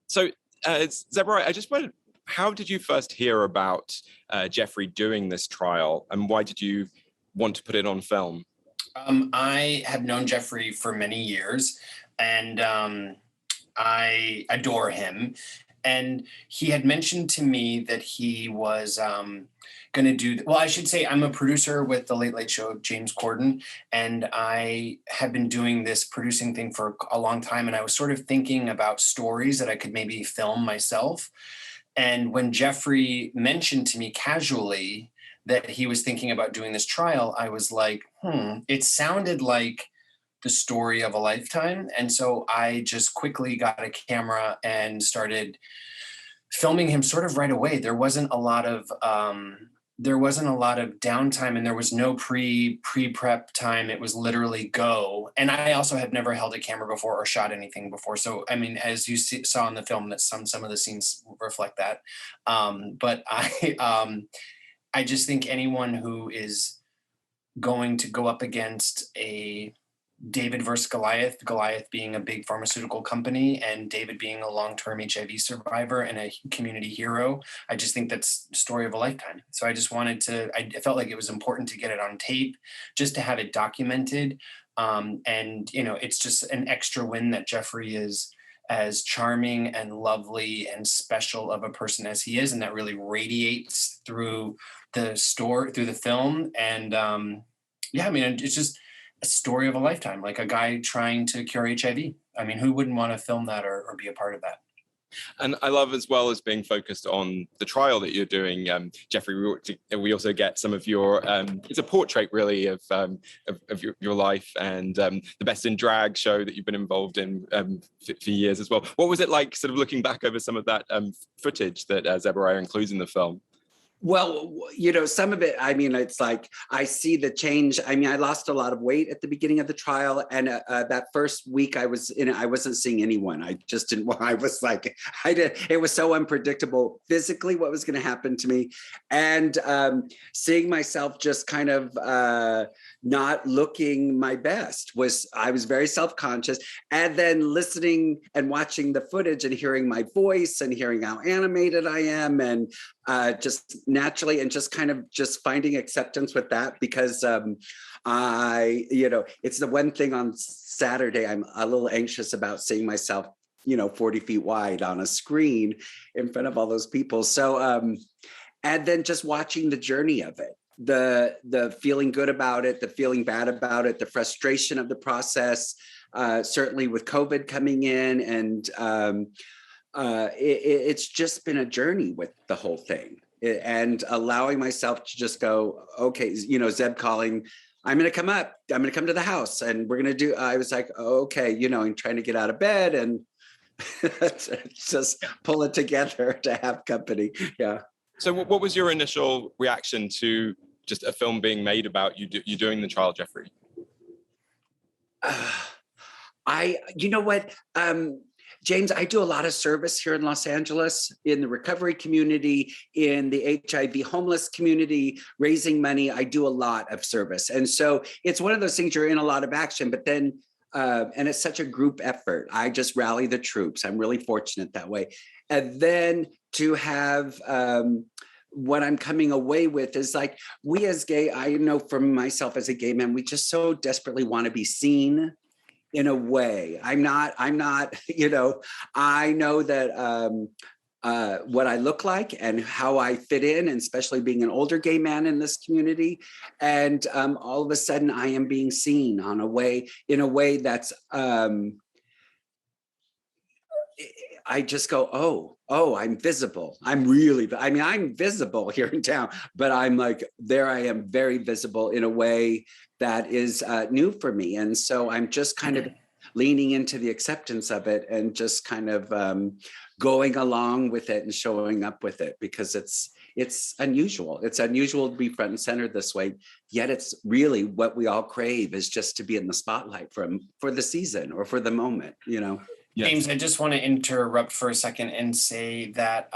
So, Zeberiah, I just wondered, how did you first hear about Jeffrey doing this trial, and why did you want to put it on film? I have known Jeffrey for many years, and I adore him. And he had mentioned to me that he was going to do, well, I should say I'm a producer with the Late Late Show of James Corden, and I have been doing this producing thing for a long time. And I was sort of thinking about stories that I could maybe film myself. And when Jeffrey mentioned to me casually that he was thinking about doing this trial, I was like, it sounded like the story of a lifetime. And so I just quickly got a camera and started filming him sort of right away. There wasn't a lot of downtime, and there was no pre-prep time. It was literally go. And I also had never held a camera before or shot anything before. So, I mean, as you saw in the film, that some of the scenes reflect that. But I just think anyone who is going to go up against a David versus Goliath, Goliath being a big pharmaceutical company and David being a long-term HIV survivor and a community hero, I just think that's the story of a lifetime. So I just wanted to, I felt like it was important to get it on tape, just to have it documented. And, you know, it's just an extra win that Jeffrey is as charming and lovely and special of a person as he is, and that really radiates through the story, through the film. And yeah, I mean, it's just a story of a lifetime, like a guy trying to cure HIV. I mean, who wouldn't want to film that or be a part of that? And I love, as well as being focused on the trial that you're doing, Jeffrey, we also get some of your, it's a portrait really of your life, and the Best in Drag show that you've been involved in for years as well. What was it like sort of looking back over some of that footage that Zeberiah includes in the film? Well, you know, some of it, I mean, it's like, I see the change. I mean, I lost a lot of weight at the beginning of the trial. And that first week I was in it, I wasn't seeing anyone. I just didn't, I was like, it was so unpredictable physically what was going to happen to me. And seeing myself just kind of not looking my best I was very self-conscious. And then listening and watching the footage and hearing my voice and hearing how animated I am, and just naturally, and just kind of just finding acceptance with that, because you know, it's the one thing on Saturday I'm a little anxious about, seeing myself, you know, 40 feet wide on a screen in front of all those people. So, and then just watching the journey of it, the feeling good about it, the feeling bad about it, the frustration of the process, certainly with COVID coming in, and it's just been a journey with the whole thing, and allowing myself to just go, okay, you know, Zeb calling, I'm going to come up, I'm going to come to the house, and we're going to do, I was like, okay, you know, and trying to get out of bed and just pull it together to have company. Yeah. So what was your initial reaction to just a film being made about you doing the trial, Jeffrey? You know what, James, I do a lot of service here in Los Angeles, in the recovery community, in the HIV homeless community, raising money. I do a lot of service. And so it's one of those things, you're in a lot of action, but then, and it's such a group effort. I just rally the troops. I'm really fortunate that way. And then to have, what I'm coming away with is like, we as gay, I know for myself as a gay man, we just so desperately want to be seen. In a way, I'm not, you know, I know that what I look like and how I fit in, and especially being an older gay man in this community. And all of a sudden I am being seen in a way that's, I just go, oh, I'm visible. I'm visible here in town, but I'm like, there I am, very visible in a way that is new for me. And so I'm just kind of leaning into the acceptance of it, and just kind of going along with it and showing up with it, because it's unusual. It's unusual to be front and center this way, yet it's really what we all crave, is just to be in the spotlight for the season or for the moment, you know? James, I just want to interrupt for a second and say that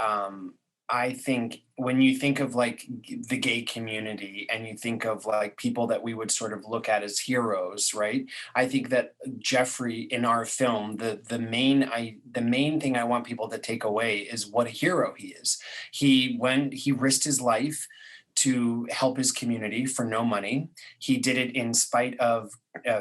I think when you think of like the gay community and you think of like people that we would sort of look at as heroes, right? I think that Jeffrey in our film, the main thing I want people to take away is what a hero he is. He risked his life to help his community for no money. He did it in spite of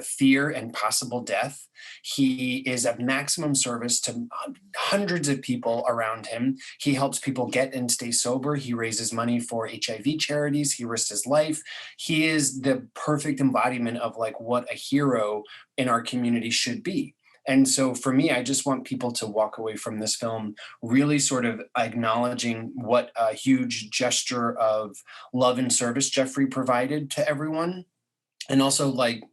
fear and possible death. He is of maximum service to hundreds of people around him. He helps people get and stay sober. He raises money for HIV charities. He risked his life. He is the perfect embodiment of like what a hero in our community should be. And so for me, I just want people to walk away from this film really sort of acknowledging what a huge gesture of love and service Jeffrey provided to everyone. And also like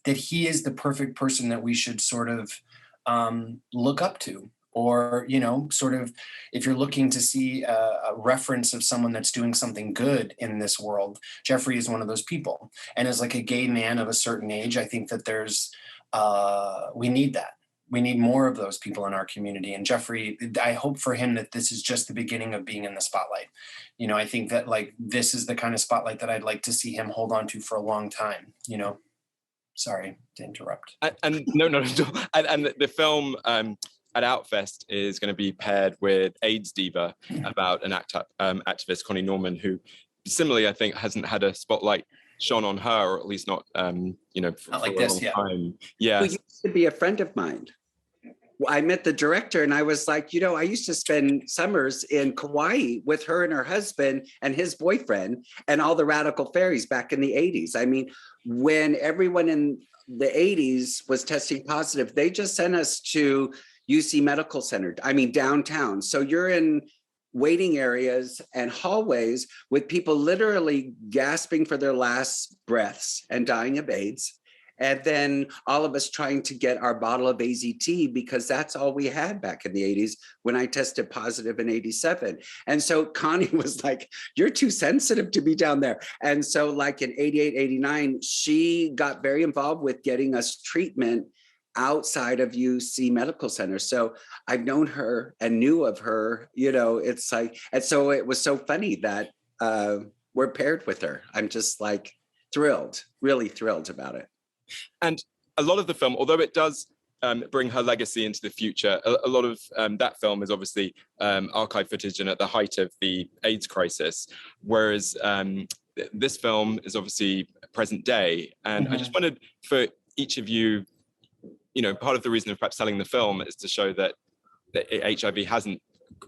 that he is the perfect person that we should sort of look up to. Or, you know, sort of if you're looking to see a reference of someone that's doing something good in this world, Jeffrey is one of those people. And as like a gay man of a certain age, I think that we need that. We need more of those people in our community. And Jeffrey, I hope for him that this is just the beginning of being in the spotlight. You know, I think that like this is the kind of spotlight that I'd like to see him hold on to for a long time, you know. Sorry to interrupt. And no, not at all. And the film at Outfest is going to be paired with AIDS DIVA, about an activist, Connie Norman, who similarly, I think, hasn't had a spotlight shone on her, or at least not, you know, for like a long time. Yeah. Who used to be a friend of mine. I met the director and I was like, you know, I used to spend summers in Kauai with her and her husband and his boyfriend and all the radical fairies back in the 80s. I mean, when everyone in the 80s was testing positive, they just sent us to UC Medical Center, I mean, downtown. So you're in waiting areas and hallways with people literally gasping for their last breaths and dying of AIDS. And then all of us trying to get our bottle of AZT because that's all we had back in the 80s when I tested positive in 87. And so Connie was like, you're too sensitive to be down there. And so like in 88, 89, she got very involved with getting us treatment outside of UC Medical Center. So I've known her and knew of her, you know, it's like, and so it was so funny that we're paired with her. I'm just like thrilled, really thrilled about it. And a lot of the film, although it does bring her legacy into the future, a lot of that film is obviously archive footage and at the height of the AIDS crisis, whereas this film is obviously present day. And I just wondered for each of you, you know, part of the reason of perhaps selling the film is to show that HIV hasn't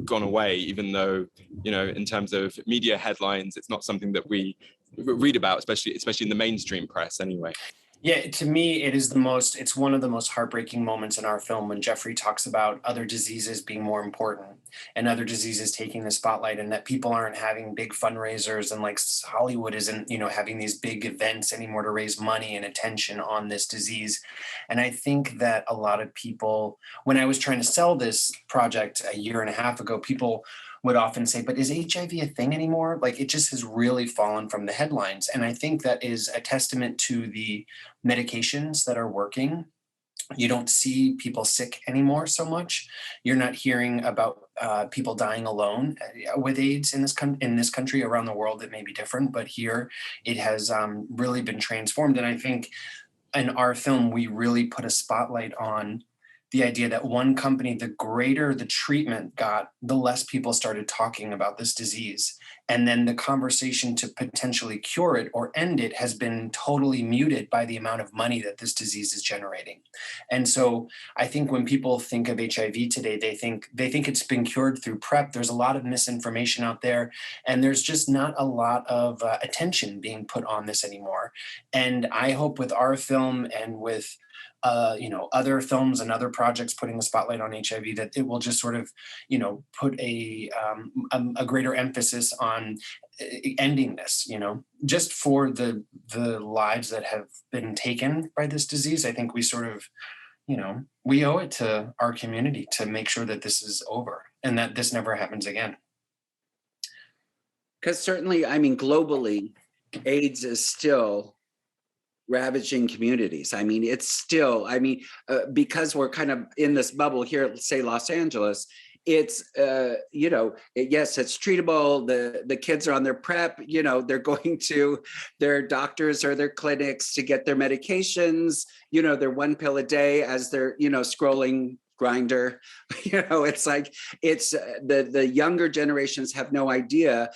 gone away, even though, you know, in terms of media headlines, it's not something that we read about, especially in the mainstream press anyway. Yeah, to me, it's one of the most heartbreaking moments in our film when Jeffrey talks about other diseases being more important and other diseases taking the spotlight, and that people aren't having big fundraisers and like Hollywood isn't, you know, having these big events anymore to raise money and attention on this disease. And I think that a lot of people, when I was trying to sell this project a year and a half ago, people would often say, but is HIV a thing anymore? Like it just has really fallen from the headlines. And I think that is a testament to the medications that are working. You don't see people sick anymore so much. You're not hearing about people dying alone with AIDS in this country. Around the world, it may be different, but here it has really been transformed. And I think in our film, we really put a spotlight on the idea that one company, the greater the treatment got, the less people started talking about this disease. And then the conversation to potentially cure it or end it has been totally muted by the amount of money that this disease is generating. And so I think when people think of HIV today, they think it's been cured through PrEP. There's a lot of misinformation out there, and there's just not a lot of attention being put on this anymore. And I hope with our film and with you know, other films and other projects putting the spotlight on HIV, that it will just sort of, you know, put a greater emphasis on ending this, you know, just for the lives that have been taken by this disease. I think we sort of, you know, we owe it to our community to make sure that this is over and that this never happens again. Because certainly, I mean, globally, AIDS is still ravaging communities. I mean, it's still, I mean, because we're kind of in this bubble here, say Los Angeles, it's, yes, it's treatable. The kids are on their PrEP, they're going to their doctors or their clinics to get their medications, they're 1 pill a day as they're, scrolling Grinder. It's like, it's the younger generations have no idea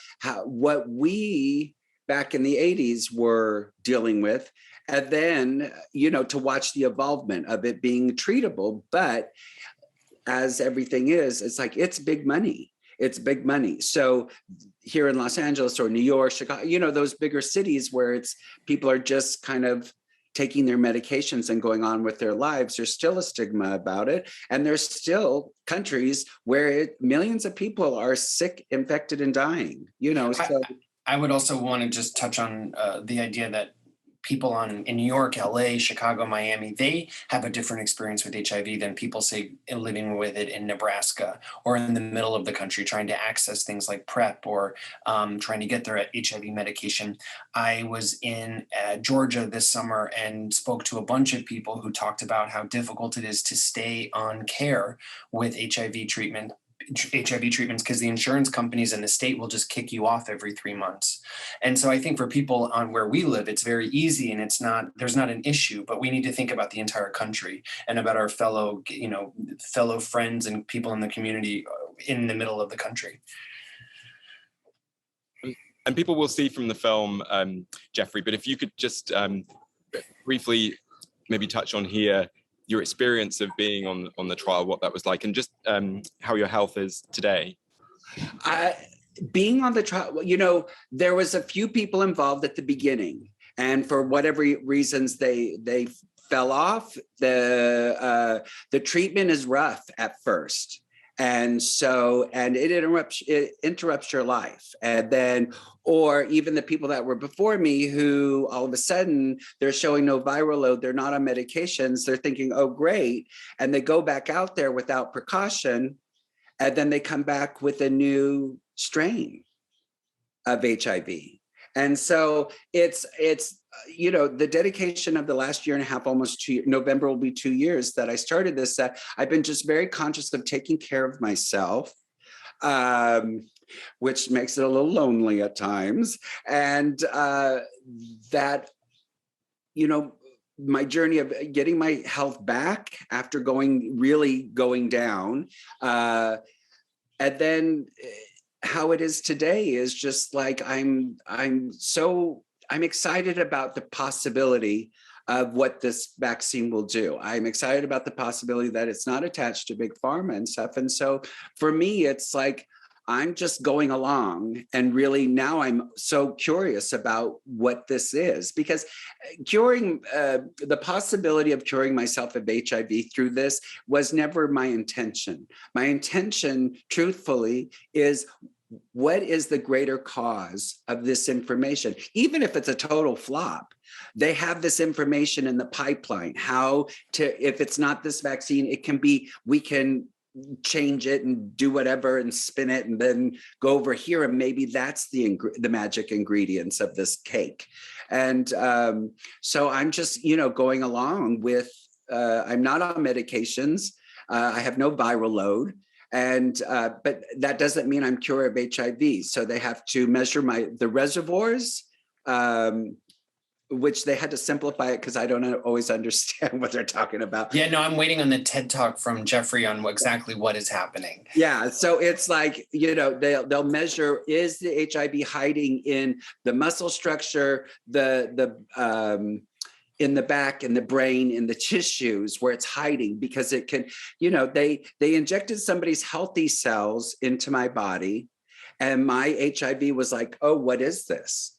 what we back in the 80s were dealing with. And then, to watch the evolvement of it being treatable. But as everything is, it's like, it's big money. It's big money. So here in Los Angeles or New York, Chicago, those bigger cities where people are just kind of taking their medications and going on with their lives, there's still a stigma about it. And there's still countries where millions of people are sick, infected, and dying, so. I would also want to just touch on the idea that people in New York, LA, Chicago, Miami, they have a different experience with HIV than people say living with it in Nebraska or in the middle of the country, trying to access things like PrEP or trying to get their HIV medication. I was in Georgia this summer and spoke to a bunch of people who talked about how difficult it is to stay on care with HIV treatments because the insurance companies and the state will just kick you off every 3 months. And so I think for people on where we live, it's very easy and there's not an issue, but we need to think about the entire country and about our fellow friends and people in the community in the middle of the country. And people will see from the film, Jeffrey, but if you could just briefly maybe touch on here your experience of being on the trial, what that was like, and just how your health is today. Being on the trial, there was a few people involved at the beginning, and for whatever reasons they fell off. The treatment is rough at first. And so, and it interrupts your life. And then, or even the people that were before me who all of a sudden they're showing no viral load, they're not on medications, they're thinking, oh, great. And they go back out there without precaution. And then they come back with a new strain of HIV. And so it's the dedication of the last year and a half, almost 2 years, November will be 2 years that I started this, I've been just very conscious of taking care of myself, which makes it a little lonely at times. And that, my journey of getting my health back after really going down, and then how it is today is just like, I'm excited about the possibility of what this vaccine will do. I'm excited about the possibility that it's not attached to big pharma and stuff. And so for me, it's like, I'm just going along, and really now I'm so curious about what this is, because the possibility of curing myself of HIV through this was never my intention. My intention, truthfully, is what is the greater cause of this information? Even if it's a total flop, they have this information in the pipeline, if it's not this vaccine, we can change it and do whatever and spin it and then go over here. And maybe that's the magic ingredients of this cake. And so I'm just, going along with, I'm not on medications. I have no viral load. And but that doesn't mean I'm cured of HIV. So they have to measure the reservoirs, which they had to simplify it because I don't always understand what they're talking about. Yeah, no, I'm waiting on the TED Talk from Jeffrey on exactly what is happening. Yeah, so it's like, they'll measure, is the HIV hiding in the muscle structure, in the back, in the brain, in the tissues where it's hiding, because it can, they injected somebody's healthy cells into my body, and my HIV was like, oh, what is this?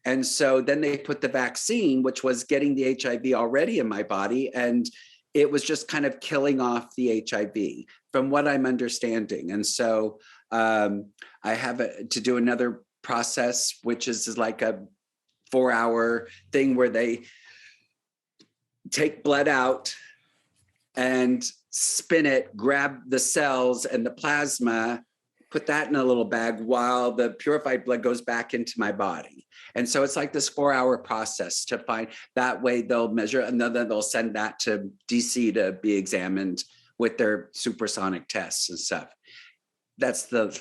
And so then they put the vaccine, which was getting the HIV already in my body, and it was just kind of killing off the HIV from what I'm understanding. And so I have to do another process, which is like a 4-hour thing where they take blood out and spin it, grab the cells and the plasma, put that in a little bag while the purified blood goes back into my body. And so it's like this 4-hour process to find, that way they'll measure, and then they'll send that to DC to be examined with their supersonic tests and stuff. that's the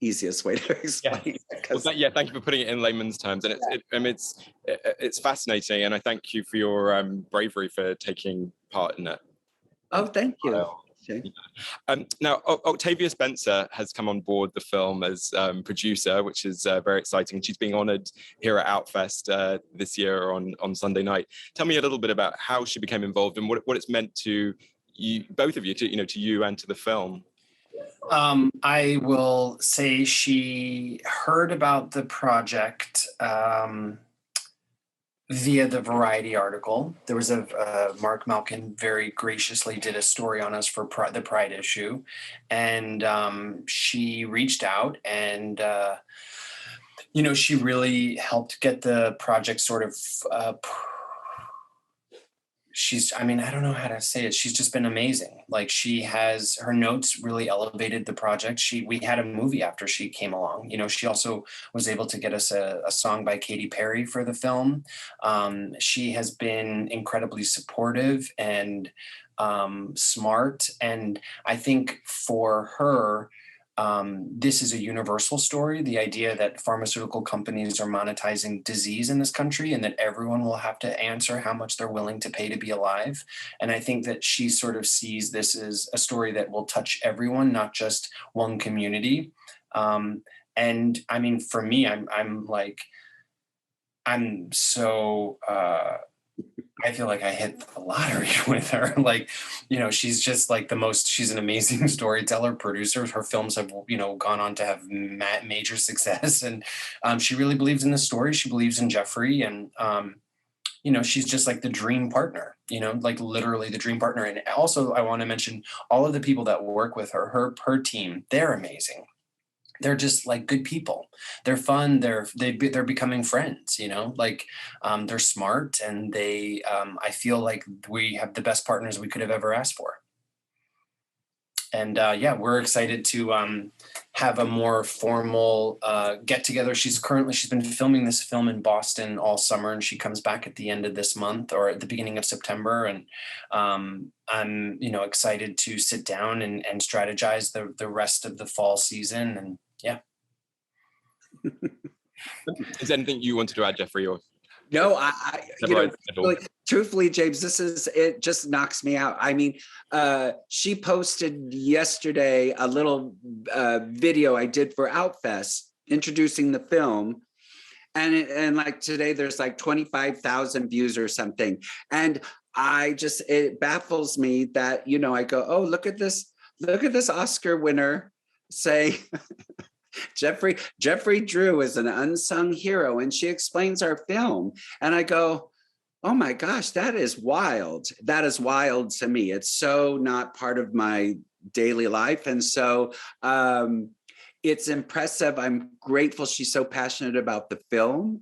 easiest way to explain it. Well, thank you for putting it in layman's terms, and it's fascinating, and I thank you for your bravery for taking part in it. Oh, thank you. Now, Octavia Spencer has come on board the film as producer, which is very exciting. She's being honoured here at Outfest this year on Sunday night. Tell me a little bit about how she became involved and what it's meant to you, both of you, to you and to the film. I will say she heard about the project via the Variety article. There was Mark Malkin very graciously did a story on us for the Pride issue, and she reached out, and she really helped get the project sort of. I don't know how to say it. She's just been amazing. Like, her notes really elevated the project. We had a movie after she came along. She also was able to get us a song by Katy Perry for the film. She has been incredibly supportive and smart. And I think for her, this is a universal story. The idea that pharmaceutical companies are monetizing disease in this country, and that everyone will have to answer how much they're willing to pay to be alive. And I think that she sort of sees this as a story that will touch everyone, not just one community. And I mean, for me, I'm so, I feel like I hit the lottery with her. Like, she's just like she's an amazing storyteller, producer. Her films have, gone on to have major success. And she really believes in the story. She believes in Jeffrey. And, she's just like the dream partner, like literally the dream partner. And also I want to mention all of the people that work with her, her team, they're amazing. They're just like good people. They're fun. They're becoming friends, they're smart, and they, I feel like we have the best partners we could have ever asked for. And we're excited to have a more formal get together. She's been filming this film in Boston all summer, and she comes back at the end of this month or at the beginning of September. And I'm, excited to sit down and strategize the rest of the fall season. And yeah. Is there anything you wanted to add, Jeffrey? Or no, truthfully, James, it just knocks me out. I mean, she posted yesterday a little video I did for Outfest introducing the film. And like today, there's like 25,000 views or something. And it baffles me that, I go, oh, look at this Oscar winner say, Jeffrey Drew is an unsung hero, and she explains our film. And I go, oh my gosh, that is wild. That is wild to me. It's so not part of my daily life. And so it's impressive. I'm grateful she's so passionate about the film.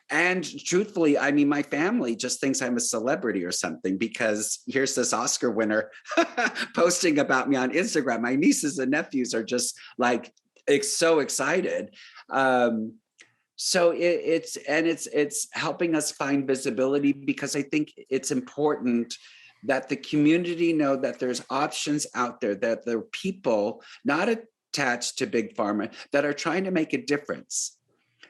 And truthfully, I mean, my family just thinks I'm a celebrity or something, because here's this Oscar winner posting about me on Instagram. My nieces and nephews are just like, so excited. So it's helping us find visibility, because I think it's important that the community know that there's options out there, that there are people not attached to big pharma that are trying to make a difference.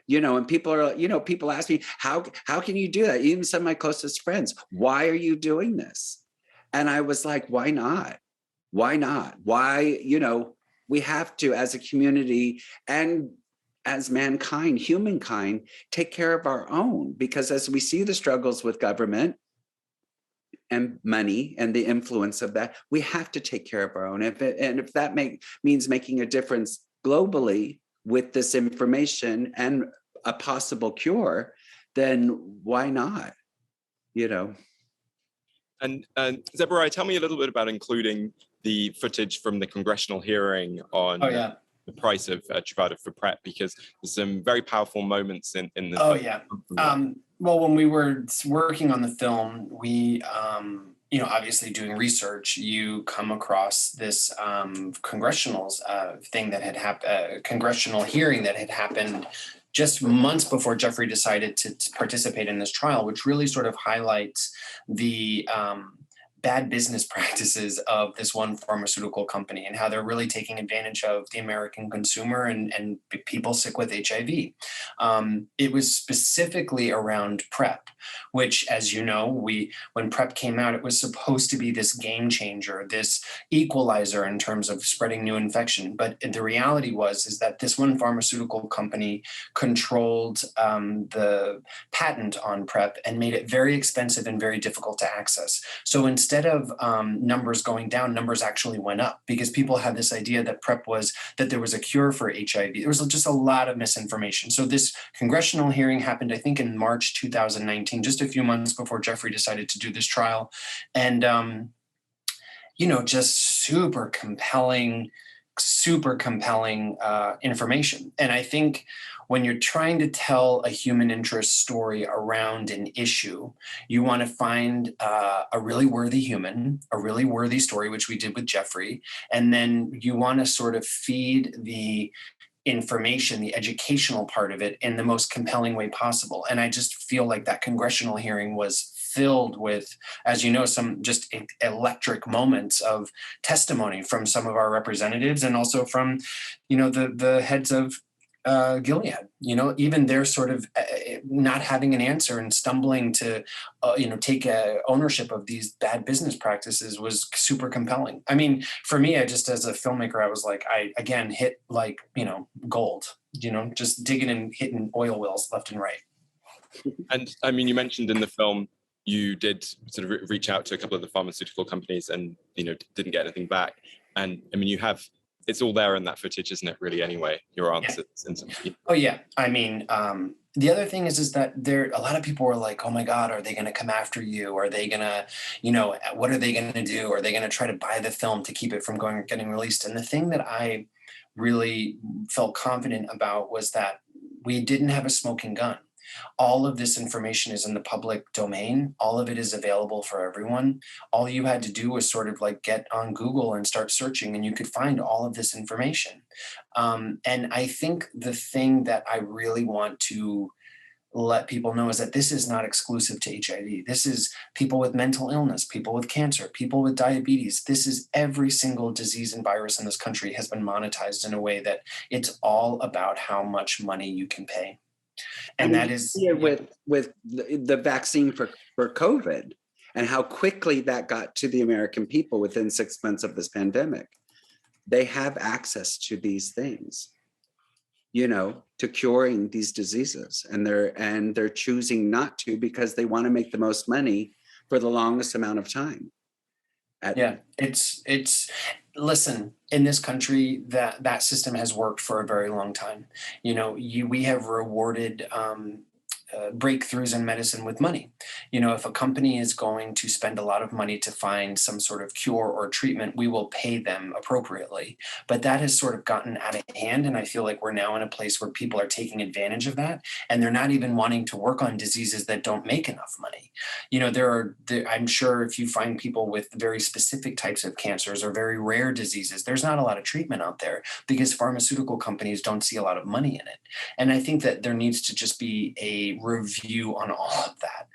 And people ask me, how can you do that? Even some of my closest friends, why are you doing this? And I was like, why not? Why not? Why, we have to, as a community and as mankind, humankind, take care of our own, because as we see the struggles with government and money and the influence of that, we have to take care of our own. If that means making a difference globally with this information and a possible cure, then why not? And Zeberiah, tell me a little bit about including the footage from the congressional hearing on the price of Truvada for PrEP, because there's some very powerful moments in the film. Well, when we were working on the film, we obviously doing research, you come across this congressional thing that had happened, congressional hearing that had happened just months before Jeffrey decided to participate in this trial, which really sort of highlights the bad business practices of this one pharmaceutical company and how they're really taking advantage of the American consumer and people sick with HIV. It was specifically around PrEP, which, as you know, when PrEP came out, it was supposed to be this game changer, this equalizer in terms of spreading new infection. But the reality is that this one pharmaceutical company controlled the patent on PrEP and made it very expensive and very difficult to access. So instead of numbers going down, numbers actually went up because people had this idea that PrEP that there was a cure for HIV. There was just a lot of misinformation. So this congressional hearing happened, I think, in March 2019, just a few months before Jeffrey decided to do this trial. And, just super compelling information. And I think when you're trying to tell a human interest story around an issue, you want to find a really worthy human, a really worthy story, which we did with Jeffrey. And then you want to sort of feed the information, the educational part of it in the most compelling way possible. And I just feel like that congressional hearing was filled with, as you know, some just electric moments of testimony from some of our representatives and also from, the heads of Gilead. Even they're sort of not having an answer and stumbling to, take ownership of these bad business practices was super compelling. I mean, for me, as a filmmaker, I was like, I again hit gold. Just digging and hitting oil wells left and right. And I mean, you mentioned in the film you did sort of reach out to a couple of the pharmaceutical companies and didn't get anything back. And I mean, it's all there in that footage, isn't it? Really, anyway, your answers. Yeah. Oh yeah. I mean, the other thing is that a lot of people were like, oh my God, are they going to come after you? Are they going to, what are they going to do? Are they going to try to buy the film to keep it from getting released? And the thing that I really felt confident about was that we didn't have a smoking gun. All of this information is in the public domain. All of it is available for everyone. All you had to do was sort of get on Google and start searching, and you could find all of this information. And I think the thing that I really want to let people know is that this is not exclusive to HIV. This is people with mental illness, people with cancer, people with diabetes. This is every single disease and virus in this country has been monetized in a way that it's all about how much money you can pay. And that is with the vaccine for COVID and how quickly that got to the American people within 6 months of this pandemic. They have access to these things, to curing these diseases, and they're choosing not to because they want to make the most money for the longest amount of time. Listen, in this country, that system has worked for a very long time. We have rewarded breakthroughs in medicine with money. If a company is going to spend a lot of money to find some sort of cure or treatment, we will pay them appropriately. But that has sort of gotten out of hand. And I feel like we're now in a place where people are taking advantage of that. And they're not even wanting to work on diseases that don't make enough money. I'm sure if you find people with very specific types of cancers or very rare diseases, there's not a lot of treatment out there because pharmaceutical companies don't see a lot of money in it. And I think that there needs to just be a review on all of that.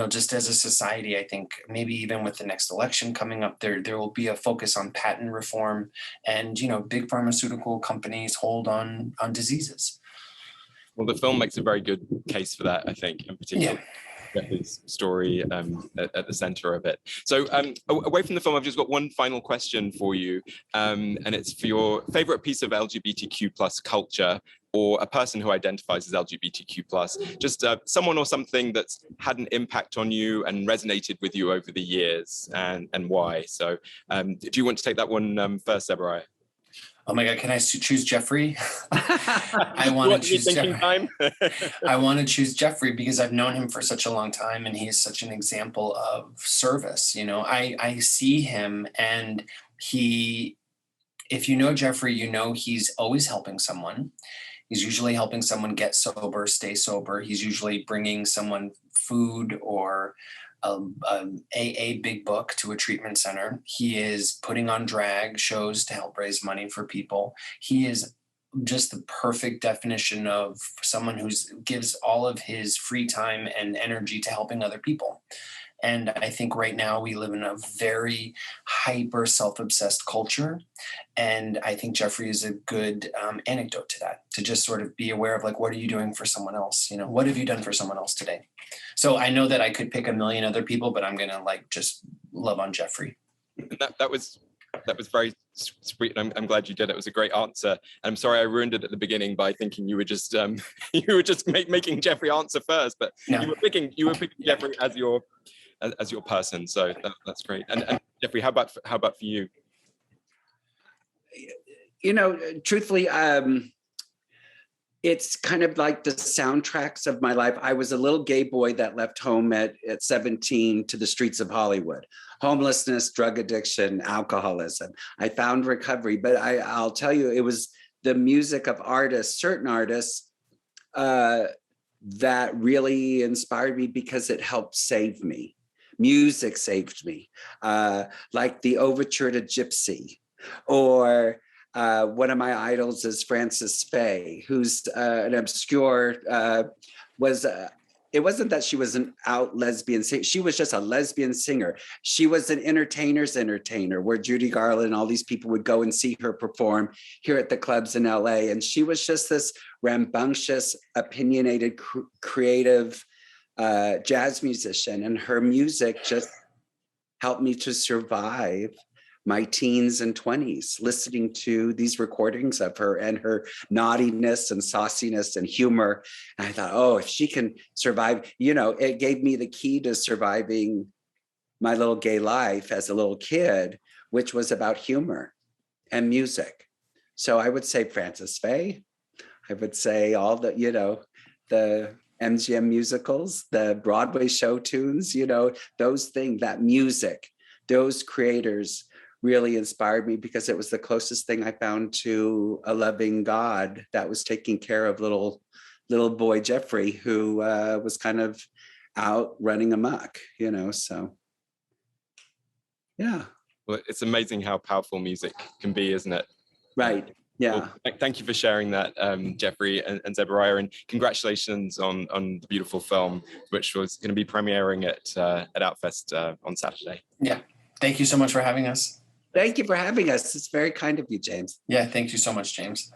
Just as a society, I think maybe even with the next election coming up, there will be a focus on patent reform and, big pharmaceutical companies hold on diseases. Well, the film makes a very good case for that, I think, in particular. Yeah. Jeffrey's story at the center of it. So away from the film, I've just got one final question for you. And it's for your favorite piece of LGBTQ plus culture or a person who identifies as LGBTQ plus, just someone or something that's had an impact on you and resonated with you over the years and why. So do you want to take that one first, Zeberiah? Oh my God, can I choose Jeffrey? I want to choose Jeffrey. I want to choose Jeffrey because I've known him for such a long time and he's such an example of service. I see him and if you know Jeffrey, he's always helping someone. He's usually helping someone get sober, stay sober. He's usually bringing someone food or a big book to a treatment center. He is putting on drag shows to help raise money for people. He is just the perfect definition of someone who gives all of his free time and energy to helping other people. And I think right now we live in a very hyper self-obsessed culture. And I think Jeffrey is a good anecdote to that, to just sort of be aware of like, what are you doing for someone else? You know, what have you done for someone else today? So I know that I could pick a million other people, but I'm going to like just love on Jeffrey. That was very sweet, and I'm glad you did. It was a great answer. I'm sorry I ruined it at the beginning by thinking you were just making Jeffrey answer first, but no. you were picking Jeffrey as your person. So that's great. And Jeffrey, how about for you? You know, truthfully, it's kind of like the soundtracks of my life. I was a little gay boy that left home at 17 to the streets of Hollywood. Homelessness, drug addiction, alcoholism. I found recovery, but I'll tell you, it was the music of artists, certain artists, that really inspired me because it helped save me. Music saved me, like the Overture to Gypsy, or one of my idols is Frances Faye, who's an obscure, it wasn't that she was an out lesbian singer. She was just a lesbian singer. She was an entertainer's entertainer, where Judy Garland and all these people would go and see her perform here at the clubs in LA. And she was just this rambunctious, opinionated, creative jazz musician. And her music just helped me to survive my teens and 20s, listening to these recordings of her and her naughtiness and sauciness and humor. And I thought, oh, if she can survive, you know, it gave me the key to surviving my little gay life as a little kid, which was about humor and music. So I would say Frances Faye. I would say all the, you know, the MGM musicals, the Broadway show tunes, you know, those things, that music, those creators really inspired me because it was the closest thing I found to a loving God that was taking care of little boy Jeffrey, who was kind of out running amok, you know, so yeah. Well, it's amazing how powerful music can be, isn't it? Right. Yeah. Well, thank you for sharing that, Jeffrey and Zeberiah, and congratulations on the beautiful film, which was going to be premiering at Outfest on Saturday. Yeah. Thank you so much for having us. Thank you for having us. It's very kind of you, James. Yeah, thank you so much, James.